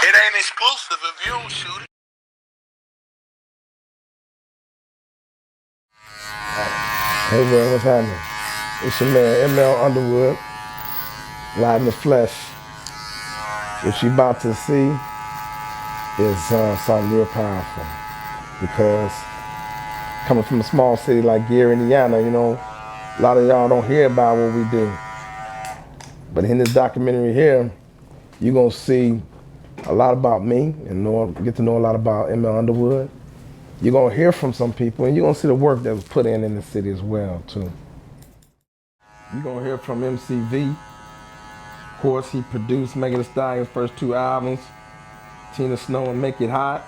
It ain't exclusive if you don't shoot it. Hey man, what's happening? It's your man ML Underwood, live in the flesh. What you about to see is something real powerful, because coming from a small city like Gary, Indiana, you know, a lot of y'all don't hear about what we do. But in this documentary here, you're gonna see a lot about me and get to know a lot about ML Underwood. You're gonna hear from some people, and you're gonna see the work that was put in the city as well too. You're gonna hear from MCV. Of course, he produced Megan Thee Stallion's first 2 albums, Tina Snow and Make It Hot.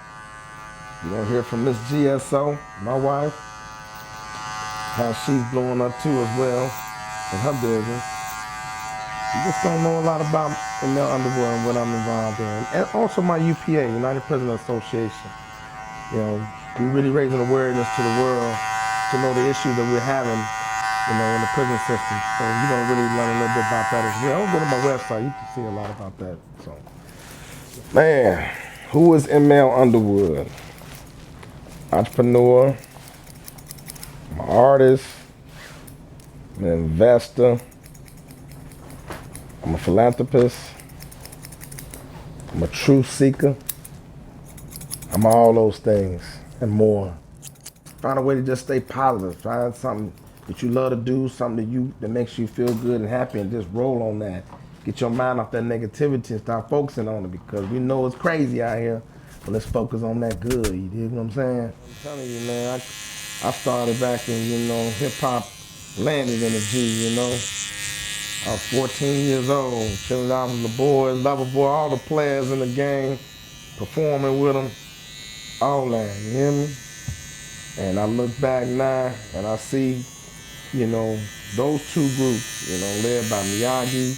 You're gonna hear from Miss GSO, my wife, how she's blowing up too as well in her business. You just don't know a lot about ML Underwood and what I'm involved in. And also my UPA, United President Association. You know, we really raising awareness to the world to know the issues that we're having, you know, in the prison system. So you're gonna really learn a little bit about that as well. Go to my website, you can see a lot about that. So, man, who is ML Underwood? Entrepreneur, I'm an artist, I'm an investor, I'm a philanthropist, I'm a truth seeker, I'm all those things and more. Find a way to just stay positive. Find something that you love to do, something that makes you feel good and happy, and just roll on that. Get your mind off that negativity and start focusing on it, because we know it's crazy out here, but let's focus on that good. You dig what I'm saying? I'm telling you, man, I started back in, you know, hip hop landed in the G, you know. I was 14 years old, chilling out with the boys, lover boy, all the players in the game, performing with them, all that, you hear me? And I look back now and I see, you know, those 2 groups, you know, led by Miyagi,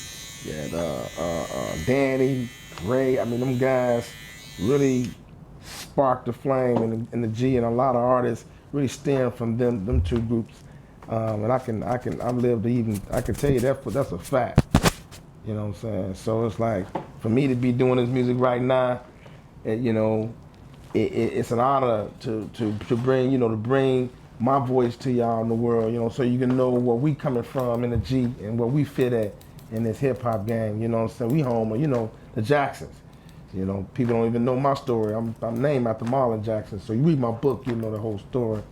Danny, Ray. I mean, them guys really sparked the flame in the G, and a lot of artists really stem from them 2 groups. And I can tell you that's a fact. You know what I'm saying? So it's like, for me to be doing this music right now, you know, it's an honor to bring, you know, to bring my voice to y'all in the world, you know, so you can know where we coming from in the G and where we fit at in this hip hop game. You know what I'm saying? We home, you know, the Jacksons. You know, people don't even know my story. I'm named after Marlon Jackson. So you read my book, you know the whole story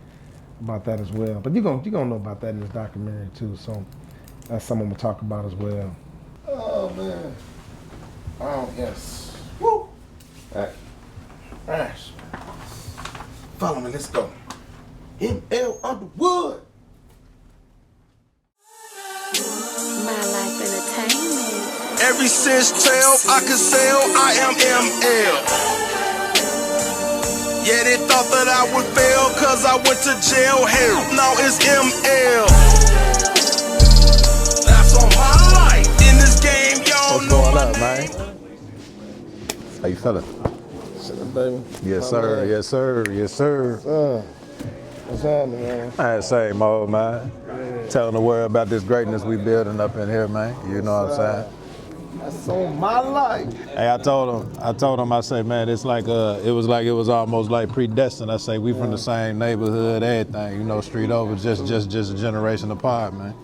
about that as well. But you're gonna know about that in this documentary too. So that's something I'm gonna talk about as well. Oh man. Oh yes. Woo. All right. Ash. Follow me, let's go. ML Underwood. My Life Entertainment. Every since 12 I could sell, I am ML. Yeah, they thought that I would fail cause I went to jail. Hell, now it's ML. That's on my life. In this game, y'all What's know going my up, name. man? How you feeling? Shit, baby. Yes, sir. Yes, sir. Yes, sir. What's happening, man? I ain't same old, man. Telling the world about this greatness we building up in here, man. You know what I'm saying? That's on my life. Hey, I told him, I say, man, it's like it was almost like predestined. I say we from the same neighborhood, everything, you know, street over, just a generation apart, man.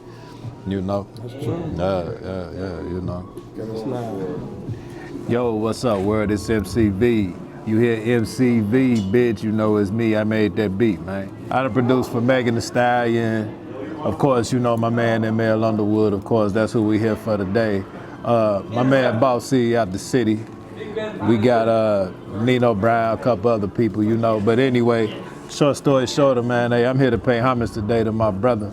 You know. That's true. Yeah, you know. It's not. Yo, what's up, world? It's MCV. You hear MCV, bitch, you know it's me. I made that beat, man. I done produced for Megan Thee Stallion. Of course, you know my man ML Underwood, of course, that's who we here for today. My man Boss C out the city. We got Nino Brown, a couple other people, you know. But anyway, short story shorter, man, hey, I'm here to pay homage today to my brother,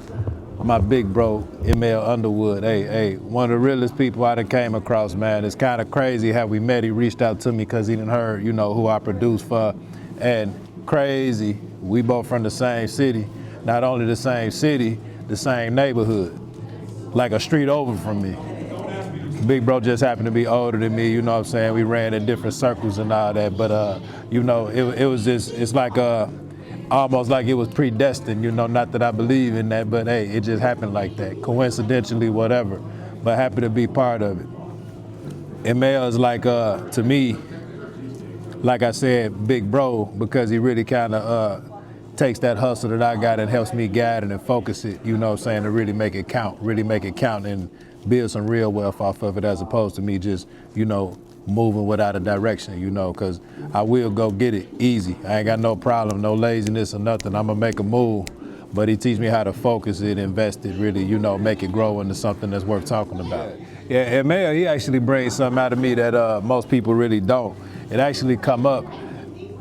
my big bro, ML Underwood. Hey, one of the realest people I done came across, man. It's kind of crazy how we met. He reached out to me because he done heard, you know, who I produced for. And crazy, we both from the same city. Not only the same city, the same neighborhood. Like a street over from me. Big bro just happened to be older than me, you know what I'm saying? We ran in different circles and all that, but you know, it was just, it's like almost like it was predestined, you know, not that I believe in that, but hey, it just happened like that, coincidentally, whatever, but happy to be part of it. ML is like, to me, like I said, big bro, because he really kind of takes that hustle that I got and helps me guide it and focus it, you know what I'm saying, to really make it count and build some real wealth off of it, as opposed to me just, you know, moving without a direction, you know, because I will go get it easy. I ain't got no problem, no laziness or nothing. I'm gonna make a move, but he teach me how to focus it, invest it, really, you know, make it grow into something that's worth talking about. Yeah, ML, he actually brings something out of me that most people really don't. It actually come up,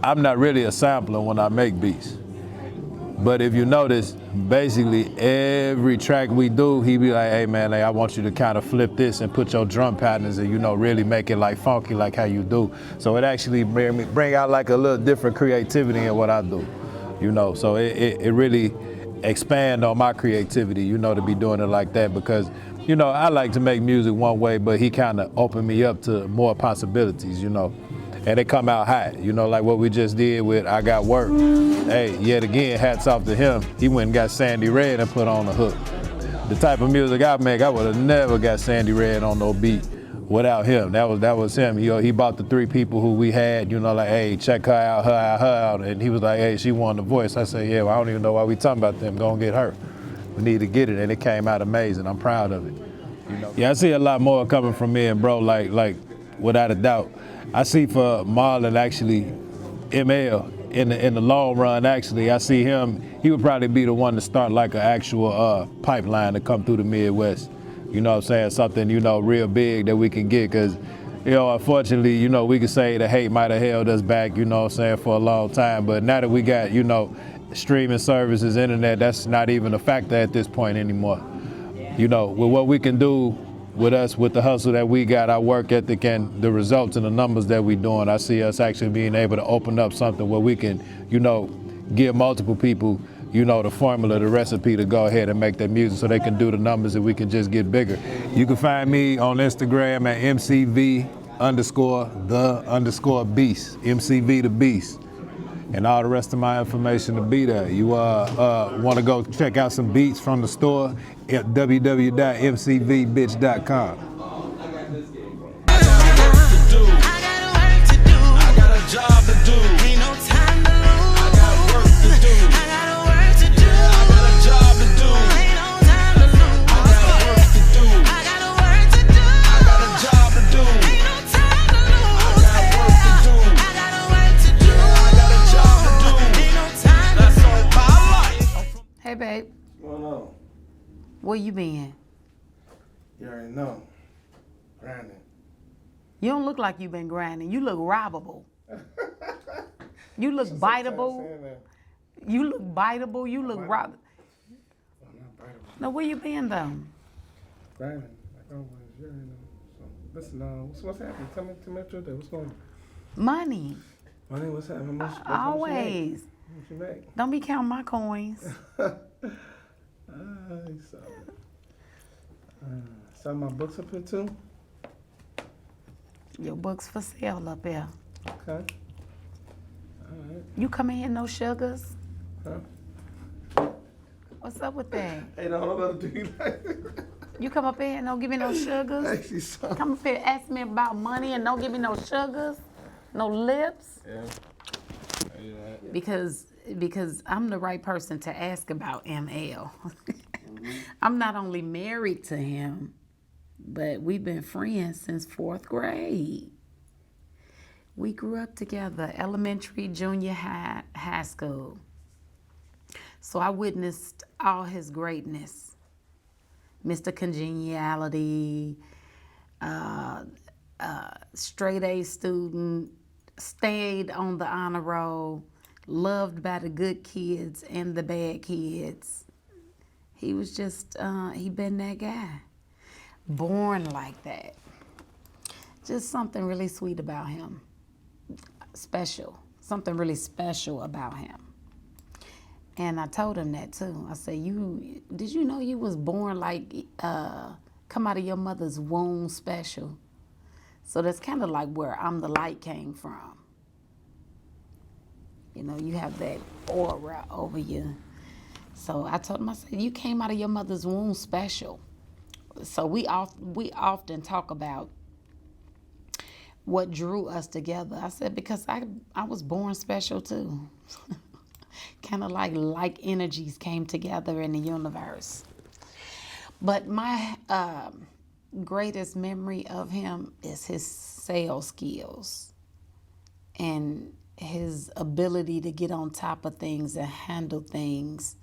I'm not really a sampler when I make beats. But if you notice, basically every track we do, he be like, hey man, like, I want you to kind of flip this and put your drum patterns and, you know, really make it like funky like how you do. So it actually bring out like a little different creativity in what I do, you know. So it really expand on my creativity, you know, to be doing it like that, because, you know, I like to make music one way, but he kind of opened me up to more possibilities, you know. And they come out hot, you know, like what we just did with I Got Work. Hey, yet again, hats off to him. He went and got Sandy Red and put on the hook. The type of music I make, I would have never got Sandy Red on no beat without him. That was him. You know, he bought the 3 people who we had, you know, like, hey, check her out. And he was like, hey, she won the voice. I said, yeah, well, I don't even know why we talking about them. Go and get her. We need to get it, and it came out amazing. I'm proud of it. You know? Yeah, I see a lot more coming from me and bro, like without a doubt. I see for Marlon, actually, ML, in the long run, actually, I see him, he would probably be the one to start like an actual pipeline to come through the Midwest. You know what I'm saying? Something, you know, real big that we can get, because, you know, unfortunately, you know, we could say the hate might have held us back, you know what I'm saying, for a long time. But now that we got, you know, streaming services, internet, that's not even a factor at this point anymore. You know, with what we can do with us, with the hustle that we got, our work ethic, and the results and the numbers that we doing, I see us actually being able to open up something where we can, you know, give multiple people, you know, the formula, the recipe to go ahead and make that music so they can do the numbers and we can just get bigger. You can find me on Instagram at MCV_the_beast, MCV the Beast. And all the rest of my information to be there. You want to go check out some beats from the store at www.mcvbitch.com. Hey, babe. What's going on? Where you been? You already know. Grinding. You don't look like you been grinding. You look robbable. You look biteable. You look biteable. You look rob. I'm not biteable. Now, where you been, though? Grinding. Like always. You already know. So, listen, what's happening? Tell me the truth. What's going on? Money. Money, what's happening? Always. What you make? Don't be counting my coins. Sell my books up here too? Your book's for sale up there. Okay. All right. You come in here, no sugars? Huh? What's up with that? Hey, no, I'm about to do that. You come up here and don't give me no sugars? Actually, so. Come up here, ask me about money and don't give me no sugars, no lips? Yeah. Because I'm the right person to ask about ML. I'm not only married to him, but we've been friends since 4th grade. We grew up together, elementary, junior high, high school. So I witnessed all his greatness. Mr. Congeniality, straight A student, stayed on the honor roll, loved by the good kids and the bad kids. He was just, he been that guy. Born like that. Just something really sweet about him. Special. Something really special about him. And I told him that too. I said, did you know you was born like, come out of your mother's womb special? So that's kind of like where I'm the light came from. You know, you have that aura over you. So I told him, I said, you came out of your mother's womb special. So we often talk about what drew us together. I said, because I was born special too. Kind of like energies came together in the universe. But my greatest memory of him is his sales skills and his ability to get on top of things and handle things,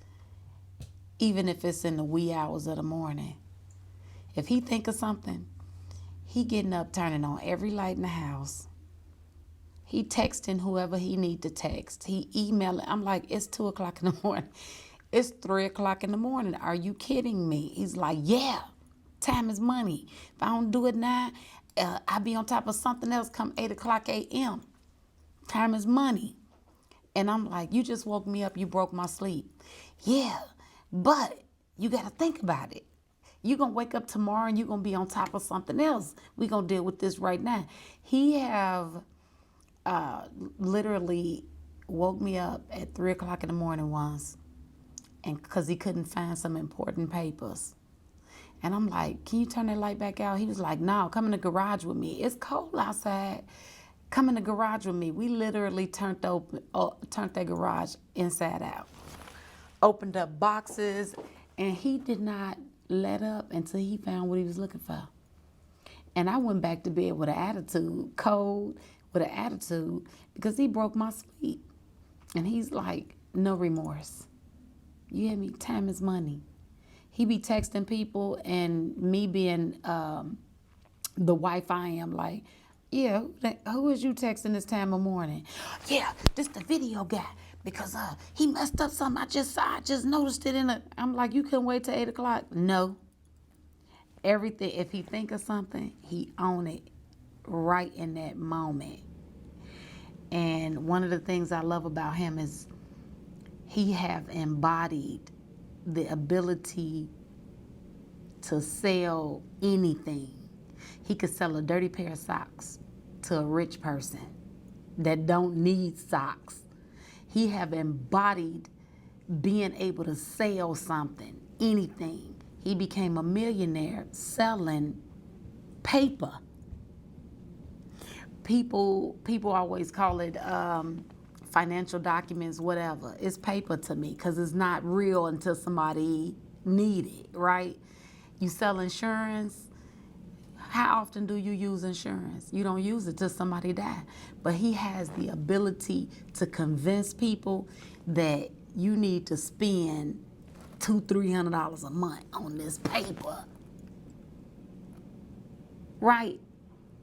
even if it's in the wee hours of the morning. If he think of something, he getting up, turning on every light in the house. He texting whoever he need to text. He emailing. I'm like, it's 2 o'clock in the morning. It's 3 o'clock in the morning. Are you kidding me? He's like, yeah, time is money. If I don't do it now, I'll be on top of something else come 8 o'clock a.m. Time is money. And I'm like, you just woke me up. You broke my sleep. Yeah, but you got to think about it. You're going to wake up tomorrow and you're going to be on top of something else. We're going to deal with this right now. He have literally woke me up at 3 o'clock in the morning once, and because he couldn't find some important papers. And I'm like, can you turn that light back out? He was like, no, come in the garage with me. It's cold outside. Come in the garage with me. We literally turned that garage inside out. Opened up boxes, and he did not let up until he found what he was looking for. And I went back to bed with an attitude, cold, with an attitude, because he broke my sleep. And he's like, no remorse. You hear me? Time is money. He be texting people, and me being the wife I am, like, yeah, who is you texting this time of morning? Yeah, this the video guy, because he messed up something. I just noticed it I'm like, you couldn't wait till 8 o'clock? No. Everything, if he think of something, he own it right in that moment. And one of the things I love about him is he have embodied the ability to sell anything. He could sell a dirty pair of socks to a rich person that don't need socks. He have embodied being able to sell something, anything. He became a millionaire selling paper. People always call it financial documents, whatever. It's paper to me because it's not real until somebody need it, right? You sell insurance. How often do you use insurance? You don't use it till somebody die. But he has the ability to convince people that you need to spend $200-300 a month on this paper. Right?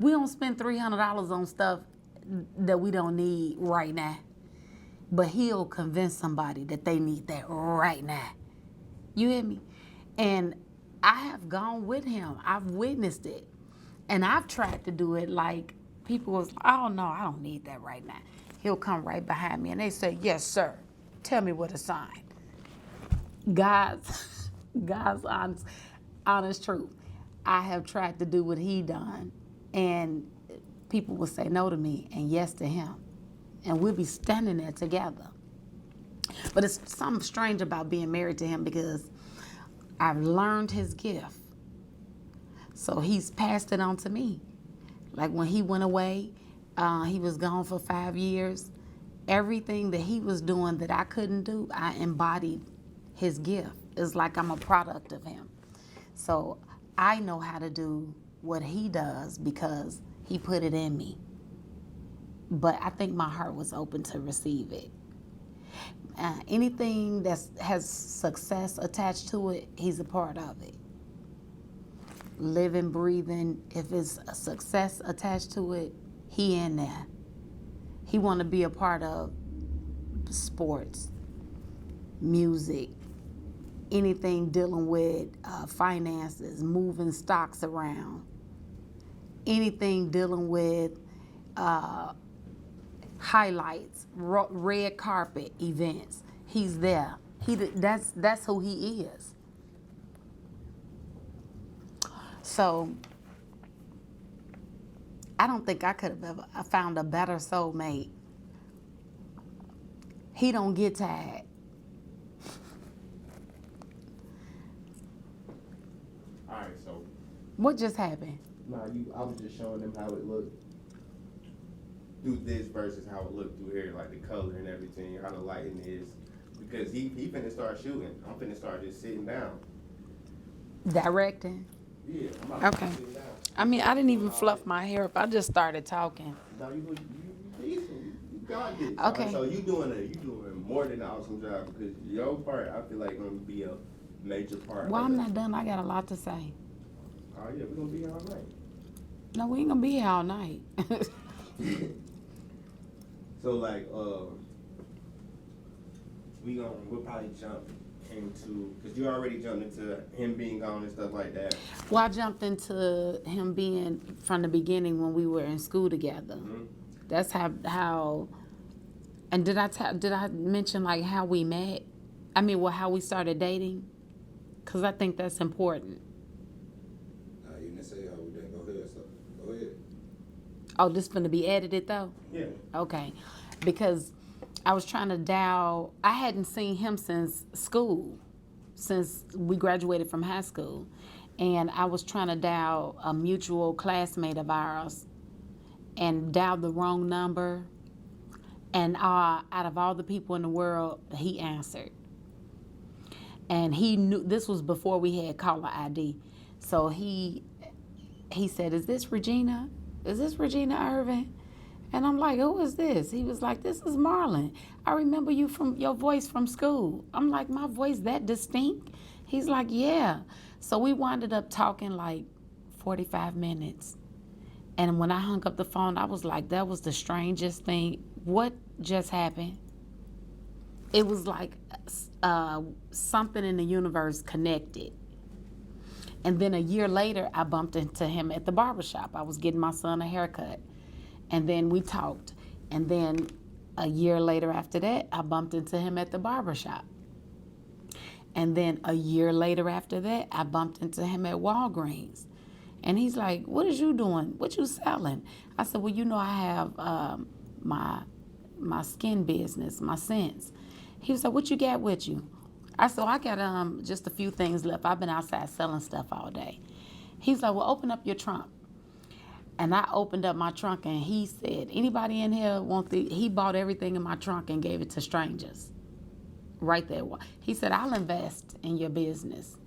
We don't spend $300 on stuff that we don't need right now. But he'll convince somebody that they need that right now. You hear me? And I have gone with him. I've witnessed it. And I've tried to do it like people was, oh no, I don't need that right now. He'll come right behind me and they say, yes, sir. Tell me what to sign. God's honest truth. I have tried to do what he done, and people will say no to me and yes to him. And we'll be standing there together. But it's something strange about being married to him because I've learned his gift. So he's passed it on to me. Like when he went away, he was gone for 5 years. Everything that he was doing that I couldn't do, I embodied his gift. It's like I'm a product of him. So I know how to do what he does because he put it in me. But I think my heart was open to receive it. Anything that has success attached to it, he's a part of it. Living, breathing, if it's a success attached to it, he in there. He want to be a part of sports, music, anything dealing with finances, moving stocks around, anything dealing with highlights, red carpet events. He's there. That's who he is. So I don't think I could have ever found a better soulmate. He don't get tired. All right, so What just happened? I was just showing them how it looked. do this versus how it look through here, like the color and everything, how the lighting is. Because he finna start shooting. I'm finna start just sitting down. Directing. Yeah, I'm about Okay. to sit down. I mean, I didn't even fluff my hair up. I just started talking. Now you decent. You got this. Okay. So you doing more than an awesome job because your part I feel like gonna be a major part. Well, I'm not done. I got a lot to say. Oh yeah, we're gonna be here all night. No, we ain't gonna be here all night. So like we'll probably jump into, because you already jumped into him being gone and stuff like that. Well, I jumped into him being from the beginning when we were in school together. Mm-hmm. That's how. And did I mention like how we met? I mean, well, how we started dating? Because I think that's important. You didn't say how we didn't. Go ahead. So go ahead. Oh, this is going to be edited though? Yeah. Okay. Because I was trying to dial, I hadn't seen him since school, since we graduated from high school. And I was trying to dial a mutual classmate of ours and dialed the wrong number. And out of all the people in the world, he answered. And he knew, this was before we had caller ID. So he said, "Is this Regina? Is this Regina Irvin?" And I'm like, "Who is this?" He was like, "This is Marlon. I remember you from your voice from school." I'm like, "My voice that distinct?" He's like, "Yeah." So we wound up talking like 45 minutes. And when I hung up the phone, I was like, that was the strangest thing. What just happened? It was like something in the universe connected. And then a year later, I bumped into him at the barbershop. I was getting my son a haircut. And then we talked. And then a year later after that, I bumped into him at the barbershop. And then a year later after that, I bumped into him at Walgreens. And he's like, "What is you doing? What you selling?" I said, "Well, you know, I have my skin business, my scents." He was like, "What you got with you?" I said, "I got just a few things left. I've been outside selling stuff all day." He's like, "Well, open up your trunk." And I opened up my trunk and he said, "Anybody in here want the," he bought everything in my trunk and gave it to strangers. Right there. He said, "I'll invest in your business."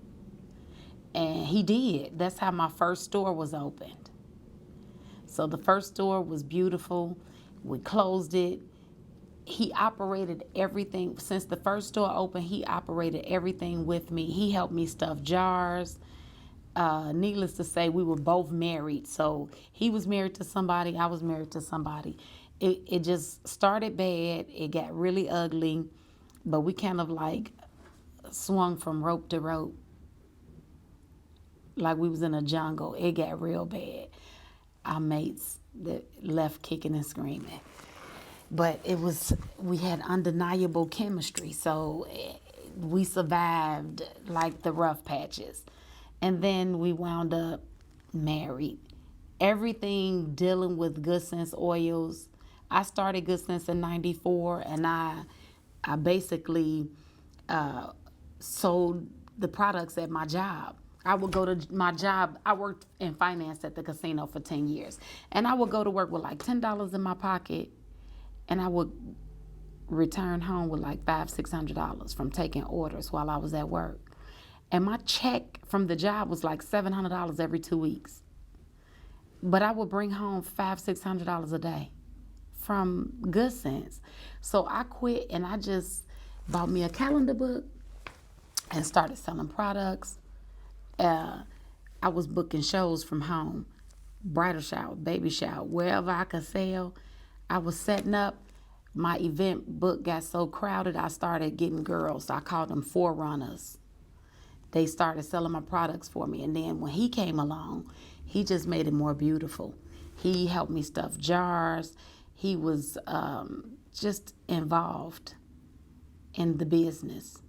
And he did. That's how my first store was opened. So the first store was beautiful. We closed it. He operated everything. Since the first store opened, he operated everything with me. He helped me stuff jars. Needless to say, we were both married. So he was married to somebody. I was married to somebody. It just started bad. It got really ugly. But we kind of like swung from rope to rope. Like we was in a jungle. It got real bad. Our mates that left kicking and screaming. But we had undeniable chemistry. So we survived like the rough patches. And then we wound up married. Everything dealing with Good Sense oils. I started Good Sense in '94 and I basically sold the products at my job. I would go to my job. I worked in finance at the casino for 10 years. And I would go to work with like $10 in my pocket. And I would return home with like $500-$600 from taking orders while I was at work. And my check from the job was like $700 every 2 weeks. But I would bring home $500-$600 a day from Good Sense. So I quit and I just bought me a calendar book and started selling products. I was booking shows from home, bridal shower, baby shower, wherever I could sell. I was setting up. My event book got so crowded, I started getting girls. I called them forerunners. They started selling my products for me. And then when he came along, he just made it more beautiful. He helped me stuff jars. He was just involved in the business.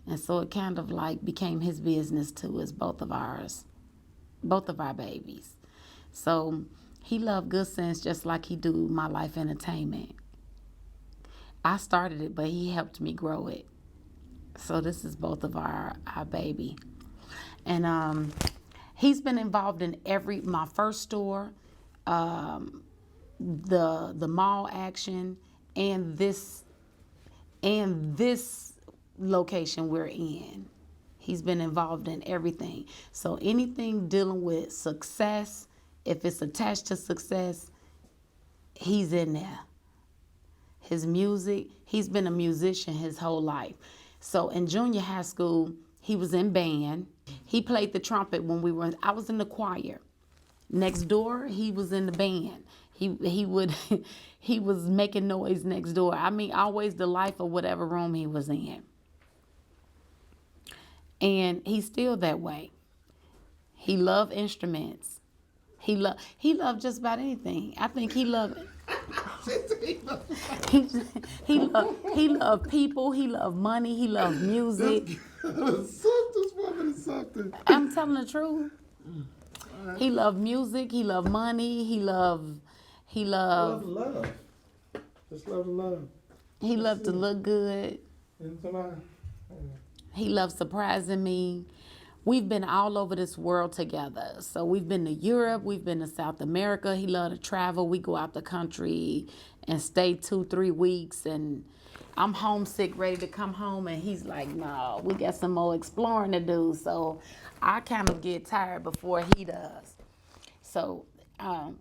And so it kind of like became his business too, as both of our babies. So he loved Good Sense just like he do My Life Entertainment. I started it, but he helped me grow it. So this is both of our baby. And he's been involved in my first store. the mall action and this location we're in. He's been involved in everything. So anything dealing with success, if it's attached to success, he's in there. His music, he's been a musician his whole life. So in junior high school, he was in band. He played the trumpet when I was in the choir. Next door, he was in the band. He was making noise next door. I mean, always the life of whatever room he was in. And he's still that way. He loved instruments. He loved just about anything. I think he loved he loved people. He loved money. He loved music. I'm telling the truth. He loved music. He loved money. He loved Love. Just love the love. He loved to look good. He loved surprising me. We've been all over this world together. So we've been to Europe. We've been to South America. He loved to travel. We go out the country and stay 2-3 weeks. And I'm homesick, ready to come home. And he's like, no, we got some more exploring to do. So I kind of get tired before he does. So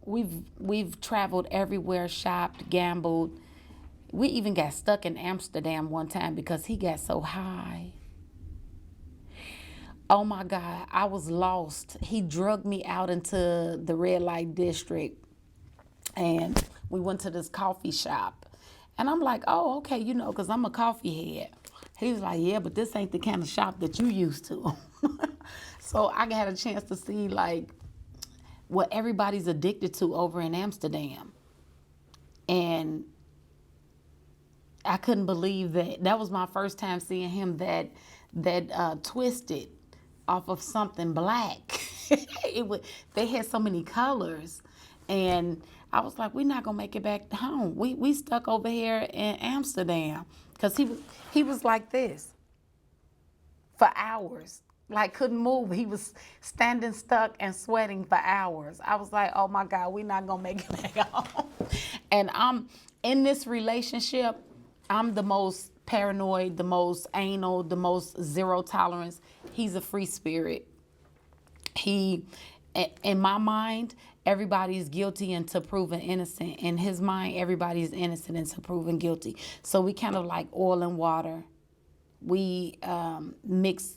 we've traveled everywhere, shopped, gambled. We even got stuck in Amsterdam one time because he got so high. Oh my God, I was lost. He drugged me out into the red light district and we went to this coffee shop. And I'm like, oh, okay, you know, because I'm a coffee head. He was like, yeah, but this ain't the kind of shop that you used to. So I had a chance to see like what everybody's addicted to over in Amsterdam. And I couldn't believe that. That was my first time seeing him that twisted off of something black. They had so many colors. And I was like, we're not gonna make it back home. We stuck over here in Amsterdam. Cause he was like this for hours. Like couldn't move. He was standing stuck and sweating for hours. I was like, oh my God, we're not gonna make it back home. And I'm in this relationship, I'm the most paranoid, the most anal, the most zero tolerance. He's a free spirit. In my mind, everybody's guilty until proven innocent. In his mind, everybody's innocent until proven guilty. So we kind of like oil and water. We mix.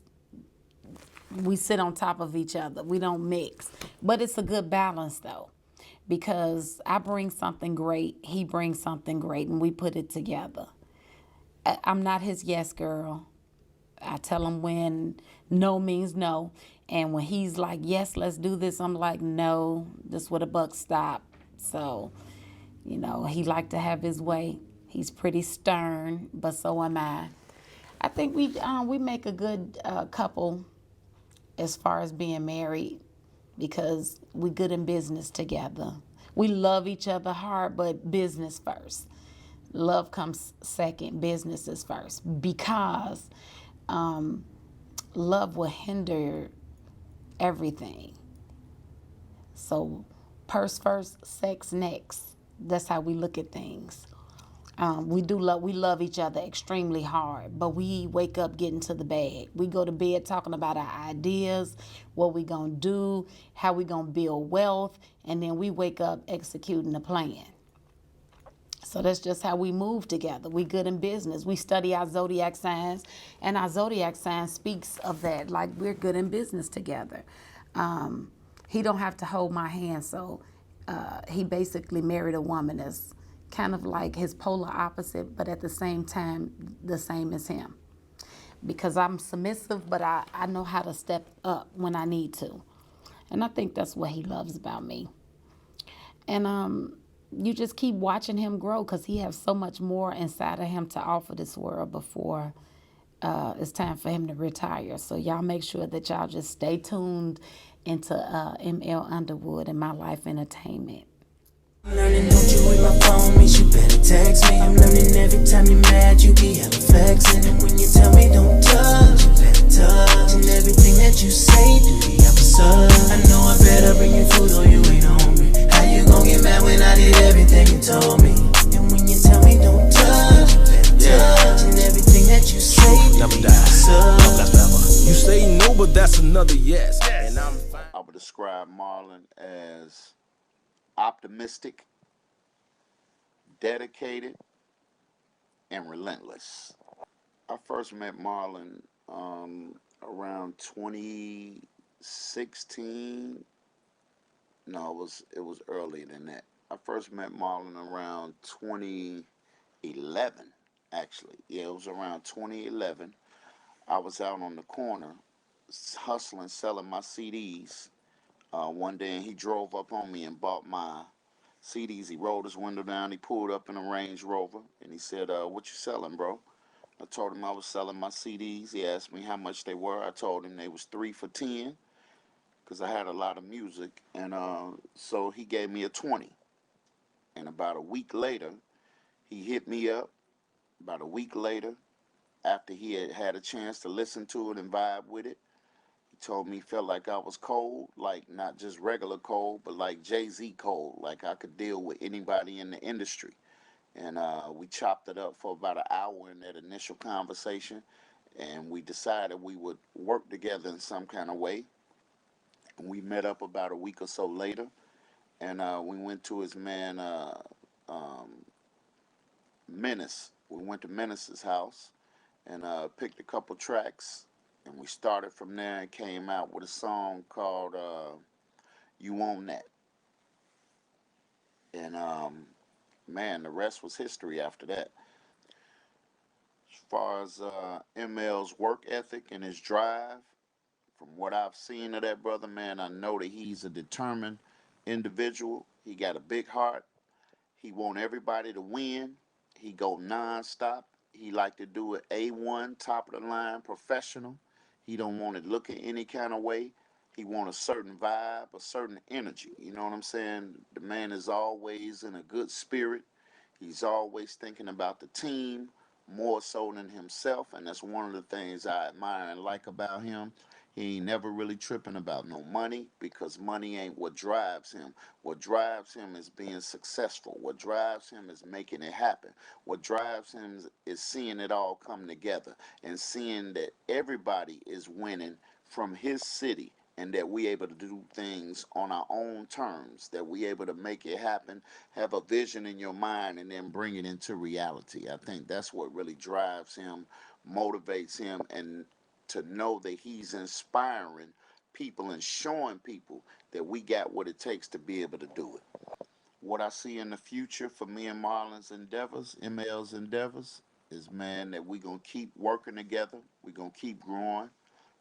We sit on top of each other. We don't mix. But it's a good balance though, because I bring something great, he brings something great, and we put it together. I'm not his yes girl. I tell him when no means no. And when he's like, yes, let's do this, I'm like, no, this is where the buck stop. So, you know, he like to have his way. He's pretty stern, but so am I. I think we make a good couple as far as being married because we good in business together. We love each other hard, but business first. Love comes second, business is first, because love will hinder everything. So purse first, sex next. That's how we look at things. We love each other extremely hard, but we wake up getting to the bag. We go to bed talking about our ideas, what we gonna do, how we gonna build wealth, and then we wake up executing the plan. So that's just how we move together. We good in business. We study our zodiac signs, and our zodiac sign speaks of that. Like we're good in business together. He don't have to hold my hand, so he basically married a woman that's kind of like his polar opposite, but at the same time, the same as him. Because I'm submissive, but I know how to step up when I need to. And I think that's what he loves about me. And you just keep watching him grow because he has so much more inside of him to offer this world before it's time for him to retire. So y'all make sure that y'all just stay tuned into ML Underwood and My Life Entertainment. I'm learning, don't you with my phone, means you better text me. I'm learning every time you're mad, you be hella flexing. And when you tell me don't touch, you better touch. And everything that you say, do the opposite. I know I better bring you food or you ain't hungry. How you gon' get mad when I did everything? just another yes. And I'm I would describe Marlon as optimistic, dedicated, and relentless. I first met Marlon around 2016. No, it was earlier than that. I first met Marlon around 2011, actually. Yeah, it was around 2011. I was out on the corner hustling, selling my CDs one day, and he drove up on me and bought my CDs. He rolled his window down. He pulled up in a Range Rover, and he said, "What you selling, bro?" I told him I was selling my CDs. He asked me how much they were. I told him they was 3 for 10 because I had a lot of music, and so he gave me a 20. And about a week later, he hit me up. About a week later, after he had had a chance to listen to it and vibe with it, he told me he felt like I was cold, like not just regular cold, but like Jay-Z cold, like I could deal with anybody in the industry. And we chopped it up for about an hour in that initial conversation, and we decided we would work together in some kind of way. And we met up about a week or so later, and we went to his man um, Menace. We went to Menace's house and picked a couple tracks, and we started from there and came out with a song called "You Own That." And man, the rest was history after that. As far as ML's work ethic and his drive, from what I've seen of that brother, man, I know that he's a determined individual. He got a big heart. He want everybody to win. He go nonstop. He like to do it A1, top of the line, professional. He don't want it looking any kind of way. He want a certain vibe, a certain energy. You know what I'm saying? The man is always in a good spirit. He's always thinking about the team more so than himself, and that's one of the things I admire and like about him. He ain't never really tripping about no money because money ain't what drives him. What drives him is being successful. What drives him is making it happen. What drives him is seeing it all come together and seeing that everybody is winning from his city and that we able to do things on our own terms, that we able to make it happen, have a vision in your mind and then bring it into reality. I think that's what really drives him, motivates him, and to know that he's inspiring people and showing people that we got what it takes to be able to do it. What I see in the future for me and Marlon's endeavors, ML's endeavors, is man that we gonna keep working together. We gonna keep growing.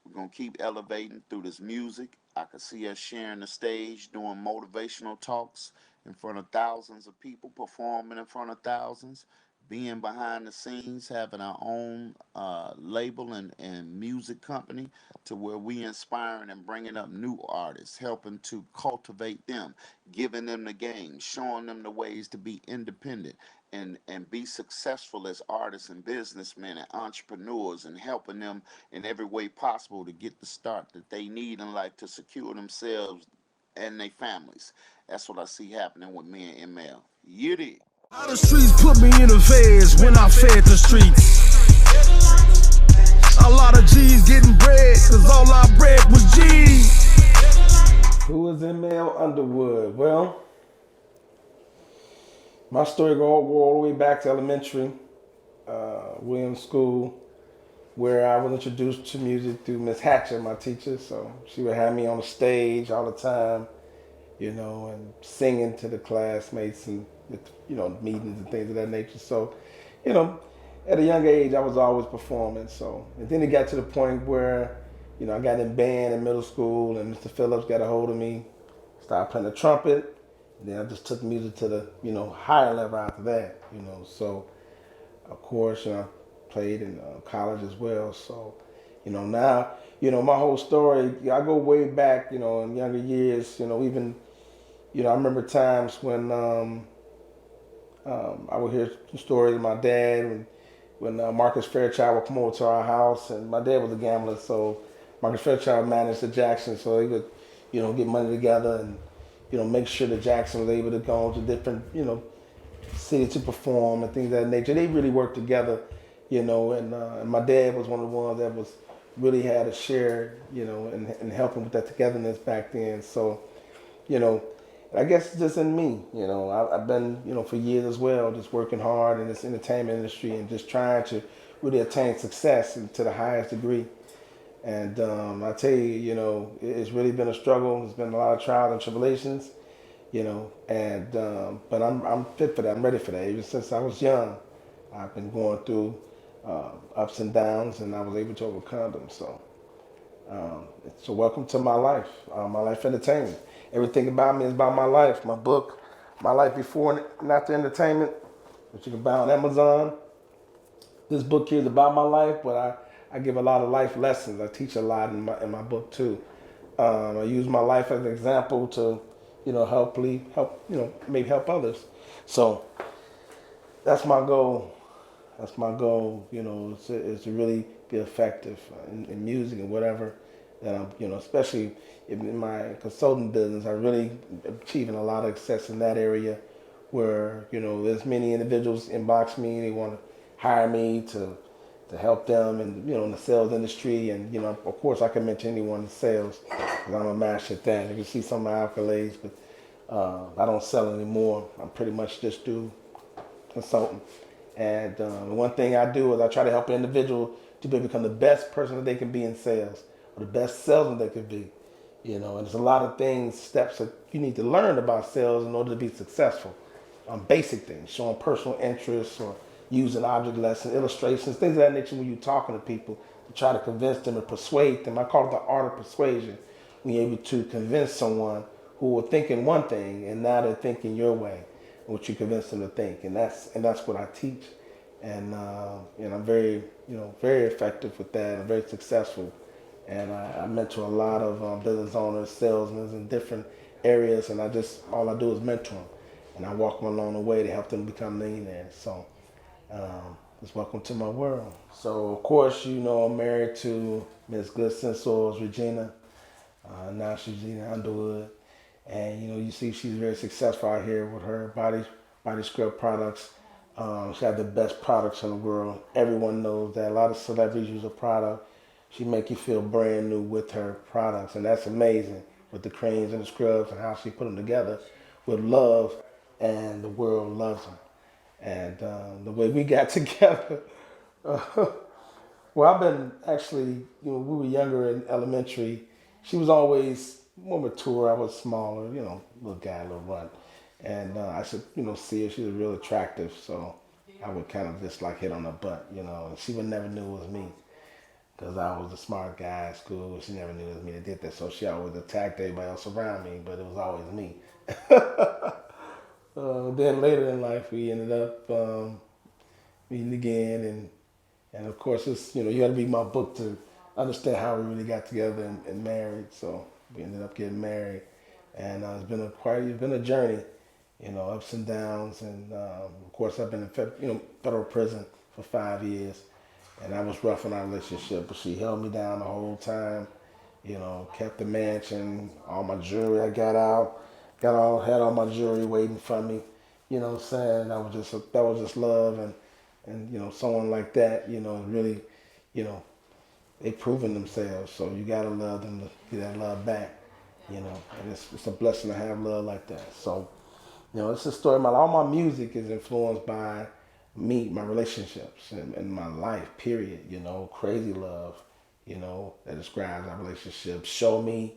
We're going to keep elevating through this music. I could see us sharing the stage, doing motivational talks in front of thousands of people, performing in front of thousands, being behind the scenes, having our own label and music company to where we inspiring and bringing up new artists, helping to cultivate them, giving them the game, showing them the ways to be independent and be successful as artists and businessmen and entrepreneurs and helping them in every way possible to get the start that they need in life to secure themselves and their families. That's what I see happening with me and ML. Yiddy. How the streets put me in the feds when I fed the streets. A lot of G's getting bread, cause all I bred was G's. Who is ML Underwood? Well, my story go all the way back to elementary, Williams School, where I was introduced to music through Miss Hatcher, my teacher. So she would have me on the stage all the time, and singing to the classmates and, meetings and things of that nature. So, you know, at a young age, I was always performing. So, and then it got to the point where, I got in band in middle school and Mr. Phillips got a hold of me, started playing the trumpet. And then I just took music to the, higher level after that, So, of course, played in college as well. So, now, my whole story, I go way back, in younger years, even, I remember times when I would hear stories of my dad when Marcus Fairchild would come over to our house, and my dad was a gambler, so Marcus Fairchild managed the Jackson, so he would, get money together and, make sure that Jackson was able to go to different, cities to perform and things of that nature. They really worked together, and my dad was one of the ones that was really had a share, in helping with that togetherness back then. So, you know, I guess it's just in me. I've been, for years as well, just working hard in this entertainment industry and just trying to really attain success to the highest degree. And I tell you, it's really been a struggle. There's been a lot of trials and tribulations, and but I'm fit for that. I'm ready for that. Even since I was young, I've been going through ups and downs, and I was able to overcome them. Um, so welcome to my life entertainment. Everything about me is about my life. My book, My Life Before and After Entertainment, which you can buy on Amazon. This book here is about my life, but I give a lot of life lessons. I teach a lot in my book too. I use my life as an example to, maybe help others. So that's my goal. That's my goal. Is to really be effective in music and whatever that I'm. Especially in my consulting business, I really achieving a lot of success in that area, where there's many individuals inbox me. They want to hire me to help them, and in the sales industry, and of course I can mention anyone in sales because I'm a master at that. You can see some of my accolades, but I don't sell anymore. I pretty much just do consulting. And the one thing I do is I try to help an individual to become the best person that they can be in sales, or the best salesman they can be. And there's a lot of things, steps that you need to learn about sales in order to be successful. Basic things, showing personal interest or using object lessons, illustrations, things of that nature when you're talking to people to try to convince them and persuade them. I call it the art of persuasion. When you're able to convince someone who were thinking one thing and now they're thinking your way, what you convince them to think, and that's what I teach, and I'm very very effective with that. I'm very successful, and I mentor a lot of business owners, salesmen in different areas, and all I do is mentor them, and I walk them along the way to help them become millionaires. So just welcome to my world. So of course I'm married to Miss Good Sensor's Regina. Now she's Regina Underwood. And you see she's very successful out here with her body scrub products. She has the best products in the world. Everyone knows that. A lot of celebrities use her product. She make you feel brand new with her products, and that's amazing with the creams and the scrubs and how she put them together with love, and the world loves them. And the way we got together, well, I've been actually, we were younger in elementary. She was always more mature. I was smaller, little guy, little runt. And I should, see her. She was real attractive. So I would kind of just like hit on her butt, and she would never knew it was me because I was the smart guy at school. She never knew it was me that did that. So she always attacked everybody else around me, but it was always me. Then later in life, we ended up meeting again, and of course, it's you got to read my book to understand how we really got together and married. So we ended up getting married, and it's been a journey, ups and downs, and of course, I've been in federal prison for 5 years, and that was rough in our relationship. But she held me down the whole time, kept the mansion, all my jewelry I got out, had all my jewelry waiting for me. What I'm saying? That was just love, and someone like that, really, they proven themselves. So you gotta love them to get that love back, and it's a blessing to have love like that. So, it's a story of my life. All my music is influenced by me, my relationships, and my life. Period. Crazy love. That describes our relationship. Show Me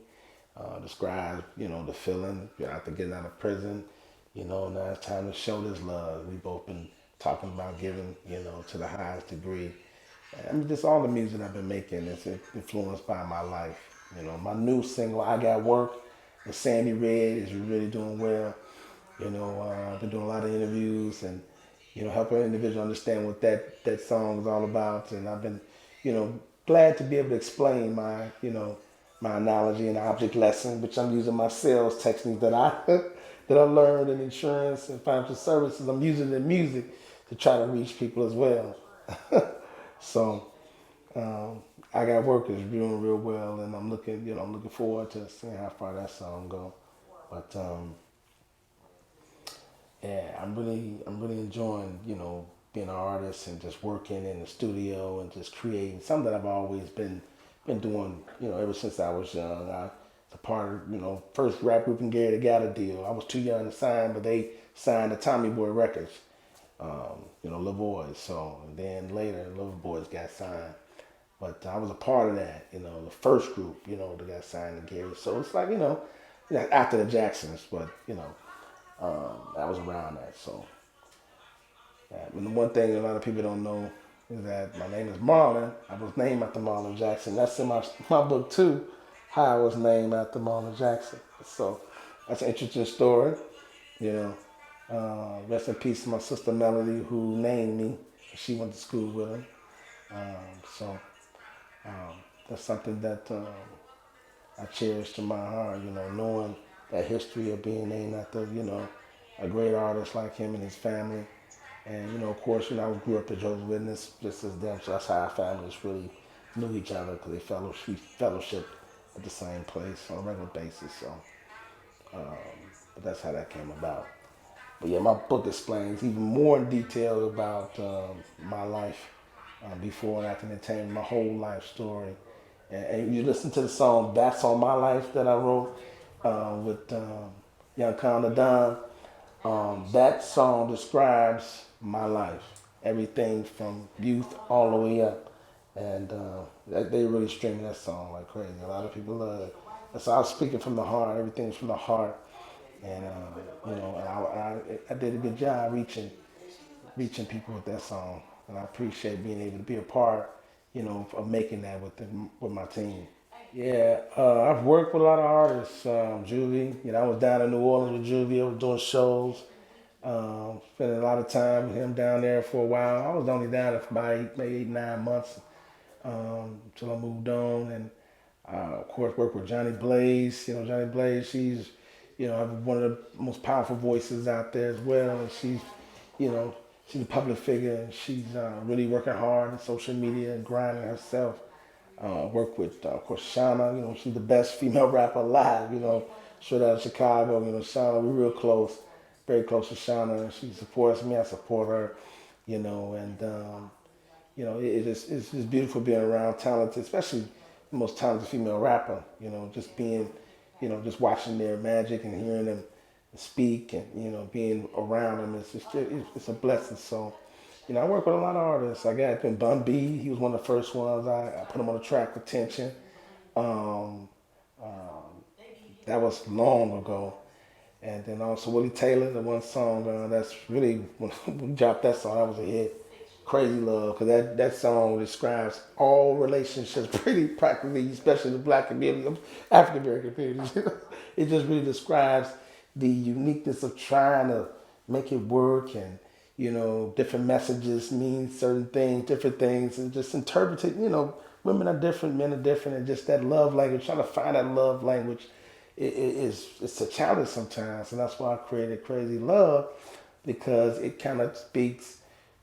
describes the feeling after getting out of prison. Now it's time to show this love. We both been talking about giving, to the highest degree. I mean, just all the music I've been making is influenced by my life. My new single, I Got Work, with Sandy Red is really doing well. I've been doing a lot of interviews and, helping an individual understand what that song is all about. And I've been, glad to be able to explain my analogy and object lesson, which I'm using my sales techniques that I that I learned in insurance and financial services. I'm using it in music to try to reach people as well. So I Got Work is doing real well, and I'm looking forward to seeing how far that song go. But yeah, I'm really enjoying being an artist and just working in the studio and just creating something that I've always been been doing, ever since I was young. I was a part of, first rap group in Gary that got a deal. I was too young to sign, but they signed to Tommy Boy Records, Little Boys. So, and then later, Little Boys got signed. But I was a part of that, the first group, that got signed to Gary. So it's like, after the Jacksons, but, I was around that. So, yeah. And the one thing a lot of people don't know is that my name is Marlon. I was named after Marlon Jackson. That's in my book too, how I was named after Marlon Jackson. So that's an interesting story, you know. Rest in peace to my sister Melody, who named me. She went to school with him. So that's something that I cherish to my heart, knowing that history of being named after, a great artist like him and his family. And, of course, I grew up a Jehovah's Witness just as them, so that's how our families really knew each other because they fellowship at the same place on a regular basis. So, but that's how that came about. But yeah, my book explains even more in detail about my life before and after entertainment, my whole life story. And you listen to the song "That's on My Life" that I wrote with Young Conda Don. That song describes my life, everything from youth all the way up, and they really stream that song like crazy. A lot of people love it. And so I was speaking from the heart. Everything's from the heart, and I did a good job reaching people with that song, and I appreciate being able to be a part, of making that with my team. Yeah, I've worked with a lot of artists. Juvie, I was down in New Orleans with Juvie. I was doing shows. Spending a lot of time with him down there for a while. I was only down there for about maybe 8, 9 months until I moved on. And of course, worked with Johnny Blaze. Johnny Blaze, she's, one of the most powerful voices out there as well. And you know, she's a public figure and she's really working hard on social media and grinding herself. Work with, of course, Shauna. She's the best female rapper alive. Straight out of Chicago. Shauna, we're real close, very close to Shauna. She supports me. I support her. And it's just beautiful being around talented, especially the most talented female rapper. Just being, just watching their magic and hearing them speak and being around them. It's a blessing. So. I work with a lot of artists. I got Bun B. He was one of the first ones. I put him on the track with Tension. Um, that was long ago. And then also Willie Taylor, the one song that's really, when we dropped that song, that was a hit. Crazy Love, because that song describes all relationships pretty practically, especially the black community, African American community. It just really describes the uniqueness of trying to make it work and, different messages mean certain things, different things, and just interpret it. Women are different, men are different, and just that love language, trying to find that love language it's a challenge sometimes, and that's why I created Crazy Love, because it kind of speaks,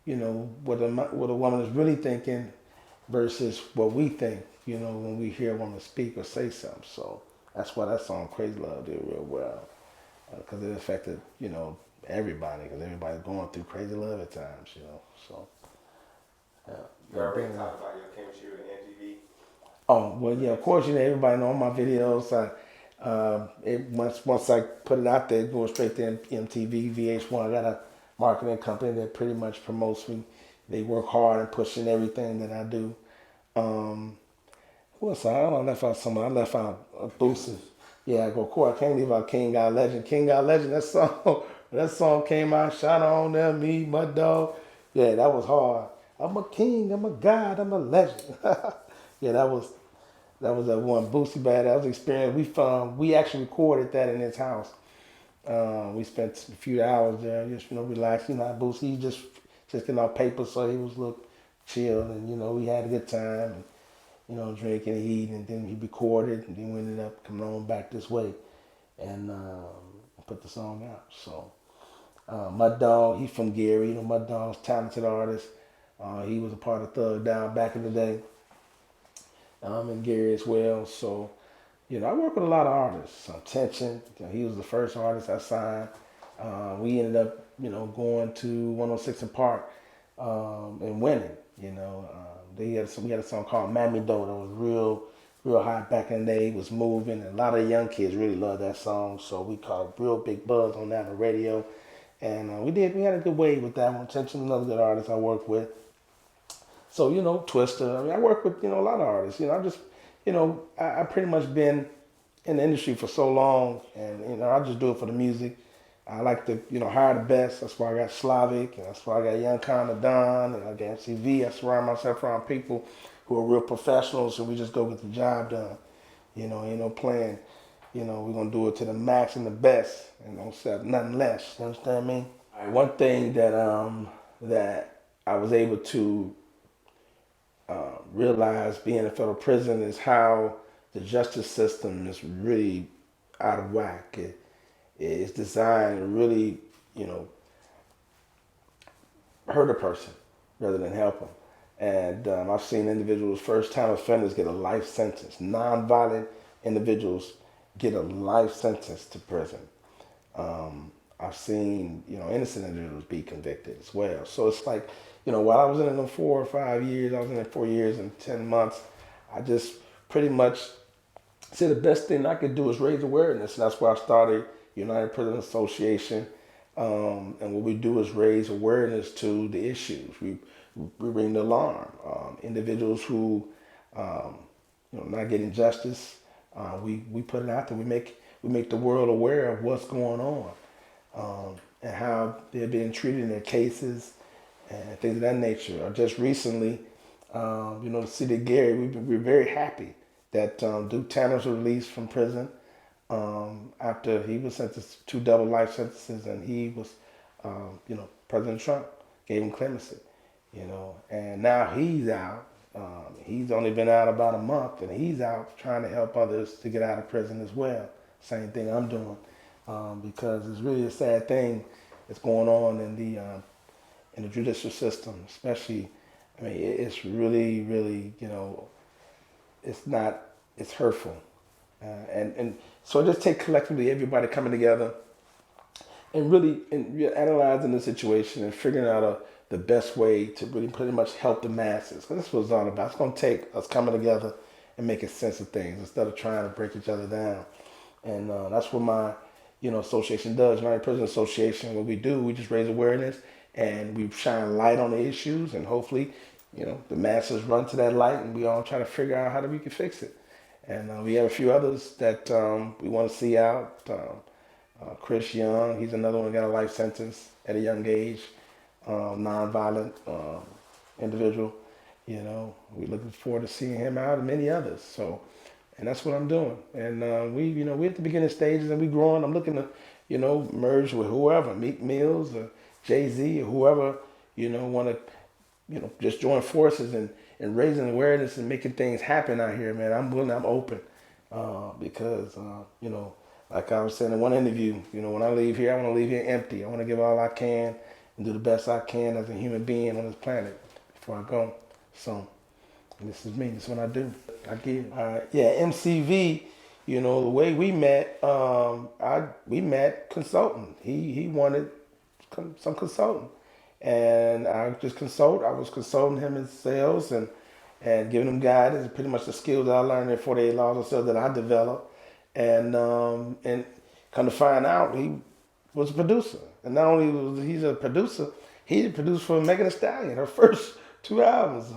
what a woman is really thinking versus what we think, when we hear a woman speak or say something. So that's why that song Crazy Love did real well, because it affected, everybody, because everybody's going through crazy love at times, So yeah. You already talked about your chemistry with MTV. Oh well, yeah. Of course, everybody know my videos. Once I put it out there, it goes straight to MTV, VH1. I got a marketing company that pretty much promotes me. They work hard and pushing everything that I do. Who else? I don't know. I left out someone. I left out Boosie. Yeah, I go, cool. I can't leave out King God Legend. King God Legend, that song, that song came out, shot on them, me, my dog. Yeah, that was hard. I'm a king, I'm a god, I'm a legend. Yeah, that was that one Boosie Bad. That was an experience. We actually recorded that in his house. We spent a few hours there, just relaxing. Boosie he just getting off paper, so he was a little chill, and we had a good time, and drinking and eating, and then he recorded, and then we ended up coming on back this way, and put the song out. So Mud Dog, he's from Gary. Mud Dog's a talented artist. He was a part of Thug Down back in the day. In Gary as well. So, I work with a lot of artists. Tension, he was the first artist I signed. We ended up, going to 106 in Park and winning. We had a song called Mammy Doe that was real real hot back in the day. It was moving, and a lot of young kids really loved that song. So we caught a real big buzz on that on the radio, and we had a good wave with that one. Attention, another good artist I work with. So Twister. I mean, I work with a lot of artists. I just I pretty much been in the industry for so long, and I just do it for the music. I like to hire the best. That's why I got Slavic, and that's why I got Young Conda Don, and I got MCV. I surround myself around people who are real professionals, and we just go get the job done. Ain't no plan. We're gonna do it to the max and the best, and don't accept nothing less. You understand me? One thing that I was able to realize being in a federal prison is how the justice system is really out of whack. It's designed to really, hurt a person rather than help them. And I've seen individuals, first-time offenders, get a life sentence. Non-violent individuals get a life sentence to prison. I've seen, innocent individuals be convicted as well. So it's like, while I was in them 4 or 5 years, I was in there 4 years and 10 months, I just pretty much said the best thing I could do is raise awareness. And that's why I started United Prison Association. And what we do is raise awareness to the issues. We ring the alarm. Individuals who, not getting justice, we put it out there. We make the world aware of what's going on, and how they're being treated in their cases and things of that nature. Just recently, the city of Gary, we're very happy that Duke Tanner was released from prison after he was sentenced to 2 double life sentences, and he was, President Trump gave him clemency, and now he's out. He's only been out about a month, and he's out trying to help others to get out of prison as well. Same thing I'm doing, because it's really a sad thing that's going on in the judicial system, especially. I mean, it's really, really, it's hurtful. And so it just takes collectively everybody coming together and really analyzing the situation and figuring out the best way to really pretty much help the masses. Because that's what it's all about. It's going to take us coming together and making sense of things instead of trying to break each other down. And that's what my association does, United Prison Association. What we do, we just raise awareness and we shine light on the issues, and hopefully, the masses run to that light, and we all try to figure out how we can fix it. And we have a few others that we want to see out. Chris Young, he's another one who got a life sentence at a young age, nonviolent individual. We're looking forward to seeing him out, and many others. So, and that's what I'm doing. And we're at the beginning stages, and we're growing. I'm looking to, merge with whoever, Meek Mills or Jay-Z or whoever, want to, just join forces and raising awareness and making things happen out here, man. I'm willing, I'm open, because, like I was saying in one interview, when I leave here, I want to leave here empty. I want to give all I can and do the best I can as a human being on this planet before I go. So, this is me. This is what I do. I give. MCV, the way we met, we met consulting. He wanted some consulting. And I was consulting him in sales and giving him guidance, pretty much the skills that I learned in 48 Laws of Sales that I developed. And come to find out, he was a producer. And not only was he's a producer, he produced for Megan Thee Stallion, her first 2 albums.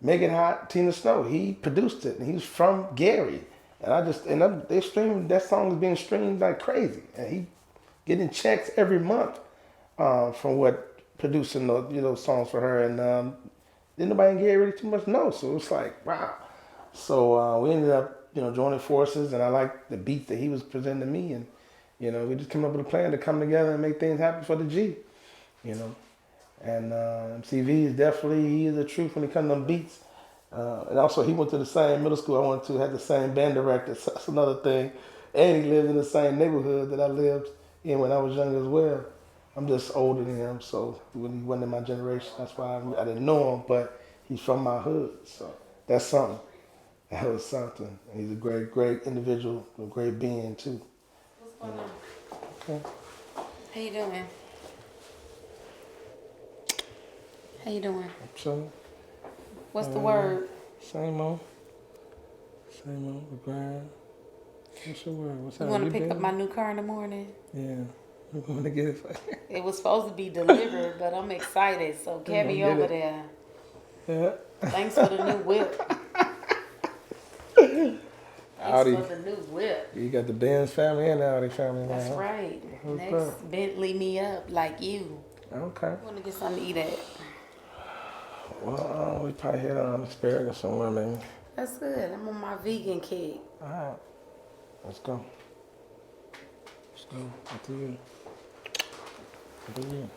Make It Hot, Tina Snow. He produced it, and he's from Gary. And they streamed, that song is being streamed like crazy. And he getting checks every month from what producing those songs for her. And didn't nobody in Gary really too much know. So it was like, wow. So we ended up, joining forces, and I liked the beat that he was presenting to me, and we just came up with a plan to come together and make things happen for the G, And MCV is definitely, he is the truth when it comes to them beats. And also he went to the same middle school I went to, had the same band director, so that's another thing. And he lives in the same neighborhood that I lived in when I was young as well. I'm just older than him, so he wasn't in my generation. That's why I didn't know him, but he's from my hood, so that's something. That was something. He's a great, great individual, a great being too. What's going on? Okay. How you doing? How you doing? So. What's the word? Same old. Same old, the grind. What's your word? What's You up? want to You pick up been? my new car in the morning? Yeah. I'm going to get it for you. It was supposed to be delivered, but I'm excited, so I'm carry going me to get over it. there. Yeah. Thanks for the new whip. Thanks Audi. for the new whip. You got the Benz family and the Audi family now. That's Huh? right. What's Next, up? Bentley me up like you. Okay. I want to get something to eat at. Well, we probably hit on asparagus somewhere, maybe. That's good. I'm on my vegan kick. All right. Let's go. Let's go. After you. After you.